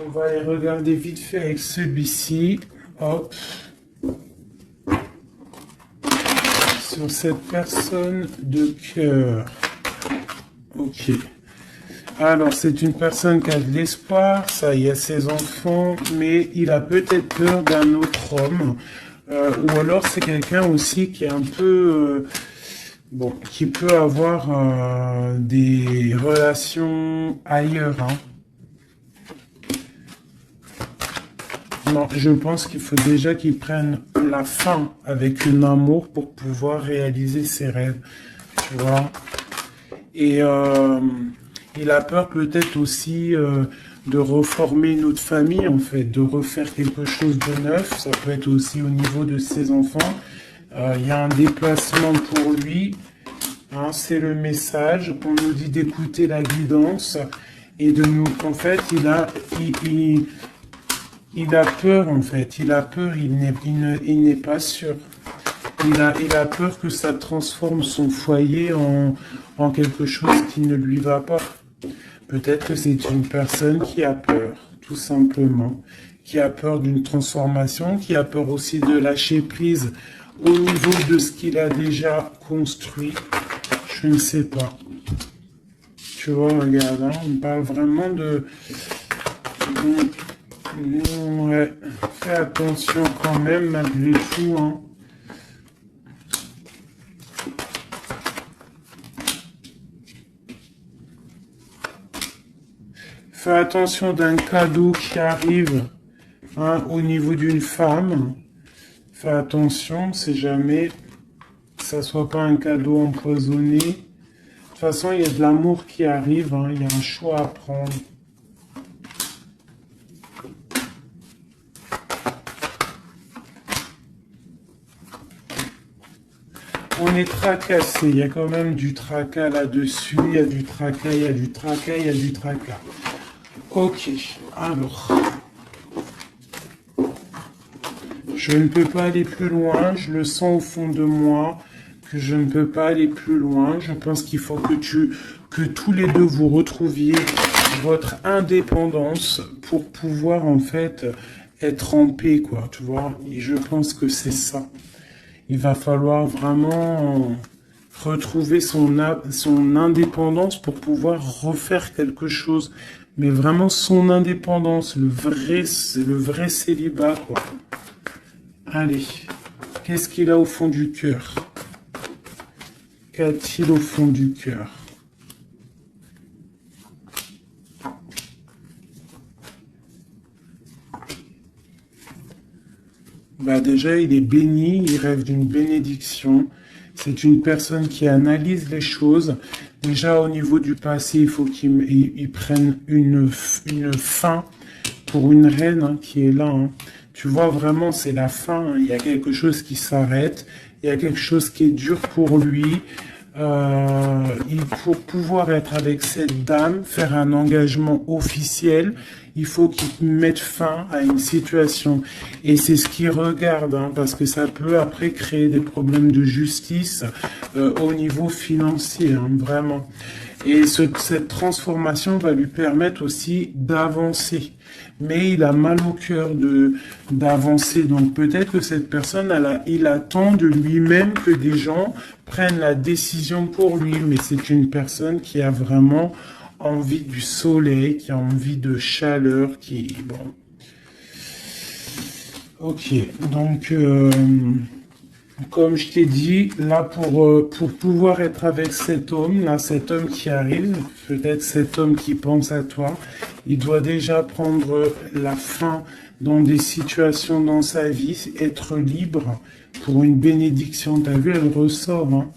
Speaker 1: On va aller regarder vite fait avec celui-ci. Hop. sur cette personne de cœur. Ok. Alors, c'est une personne qui a de l'espoir, ça, il y a ses enfants, mais il a peut-être peur d'un autre homme. Ou alors, c'est quelqu'un aussi qui est un peu... bon, qui peut avoir des relations ailleurs, hein. Non, je pense qu'il faut déjà qu'il prenne la fin avec un amour pour pouvoir réaliser ses rêves, tu vois. Et il a peur peut-être aussi de reformer une autre famille, en fait, de refaire quelque chose de neuf. Ça peut être aussi au niveau de ses enfants. Il y a un déplacement pour lui. Hein, c'est le message. On nous dit d'écouter la guidance et de nous... En fait, il a peur, en fait. Il a peur, il n'est pas sûr. Il a peur que ça transforme son foyer en quelque chose qui ne lui va pas. Peut-être que c'est une personne qui a peur, tout simplement. Qui a peur d'une transformation, qui a peur aussi de lâcher prise au niveau de ce qu'il a déjà construit. Je ne sais pas. Tu vois, regarde, hein, on parle vraiment de... Ouais, fais attention quand même, malgré tout, hein. Fais attention d'un cadeau qui arrive, hein, au niveau d'une femme. Fais attention, c'est jamais que ça soit pas un cadeau empoisonné. De toute façon, il y a de l'amour qui arrive, hein, il y a un choix à prendre. On est tracassé, il y a quand même du tracas là-dessus, il y a du tracas, il y a du tracas, il y a du tracas. Ok, alors... Je ne peux pas aller plus loin, je le sens au fond de moi, que je ne peux pas aller plus loin. Je pense qu'il faut que tous les deux vous retrouviez votre indépendance pour pouvoir en fait être en paix, quoi, tu vois. Et je pense que c'est ça. Il va falloir vraiment retrouver son indépendance pour pouvoir refaire quelque chose. Mais vraiment son indépendance, le vrai célibat, quoi. Allez, qu'est-ce qu'il a au fond du cœur? Qu'a-t-il au fond du cœur? Bah déjà, il est béni, il rêve d'une bénédiction. C'est une personne qui analyse les choses. Déjà, au niveau du passé, il faut qu'il prenne une fin pour une reine, hein, qui est là, hein. Tu vois, vraiment, c'est la fin, hein. Il y a quelque chose qui s'arrête. Il y a quelque chose qui est dur pour lui. Pour pouvoir être avec cette dame, faire un engagement officiel, il faut qu'il mette fin à une situation. Et c'est ce qu'il regarde, hein, parce que ça peut après créer des problèmes de justice au niveau financier, hein, vraiment. Et cette transformation va lui permettre aussi d'avancer. Mais il a mal au cœur d'avancer. Donc peut-être que cette personne, il attend de lui-même que des gens prennent la décision pour lui. Mais c'est une personne qui a vraiment envie du soleil, qui a envie de chaleur, qui... Bon. Ok, donc... comme je t'ai dit, là, pour pouvoir être avec cet homme, là, cet homme qui arrive, peut-être cet homme qui pense à toi, il doit déjà prendre la fin dans des situations dans sa vie, être libre pour une bénédiction. T'as vu, elle ressort, hein.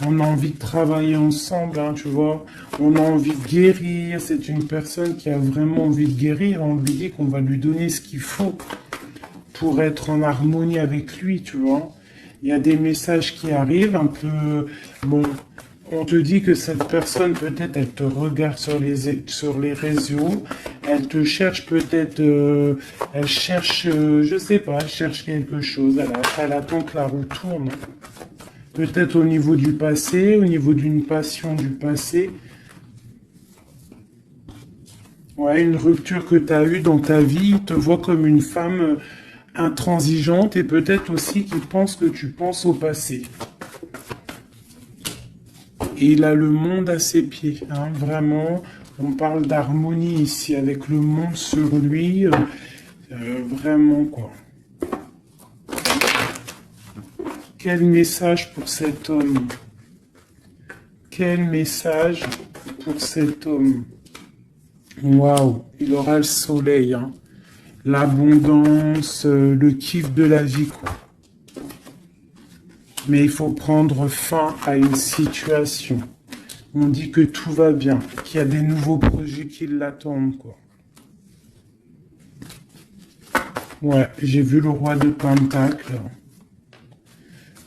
Speaker 1: On a envie de travailler ensemble, hein, tu vois. On a envie de guérir. C'est une personne qui a vraiment envie de guérir. On lui dit qu'on va lui donner ce qu'il faut pour être en harmonie avec lui, tu vois. Il y a des messages qui arrivent un peu... Bon, on te dit que cette personne, peut-être, elle te regarde sur les réseaux, elle te cherche peut-être... elle cherche, je sais pas, elle cherche quelque chose, elle attend que la roue tourne. Peut-être au niveau du passé, au niveau d'une passion du passé. Ouais, une rupture que tu as eue dans ta vie, il te voit comme une femme... intransigeante et peut-être aussi qui pense que tu penses au passé. et il a le monde à ses pieds. Hein, vraiment, on parle d'harmonie ici avec le monde sur lui. Vraiment, quoi. Quel message pour cet homme? Quel message pour cet homme? Waouh, il aura le soleil, hein. L'abondance, le kiff de la vie, quoi. Mais il faut prendre fin à une situation. On dit que tout va bien, qu'il y a des nouveaux projets qui l'attendent, quoi. Ouais, j'ai vu le roi de Pentacle.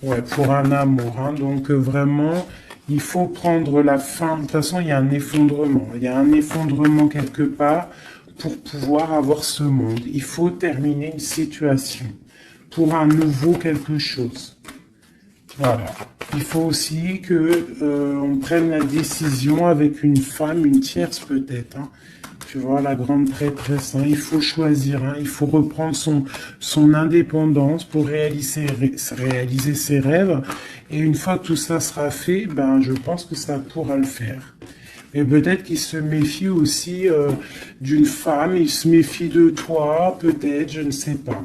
Speaker 1: Ouais, pour un amour, hein. Donc vraiment, il faut prendre la fin. De toute façon, il y a un effondrement. Il y a un effondrement quelque part pour pouvoir avoir ce monde. Il faut terminer une situation pour un nouveau quelque chose. Voilà. Il faut aussi que on prenne la décision avec une femme, une tierce peut-être. Hein. Tu vois, la grande prêtresse. Hein. Il faut choisir. Hein. Il faut reprendre son indépendance pour réaliser ses rêves. Et une fois que tout ça sera fait, ben, je pense que ça pourra le faire. Et peut-être qu'il se méfie aussi d'une femme. Il se méfie de toi, peut-être, je ne sais pas.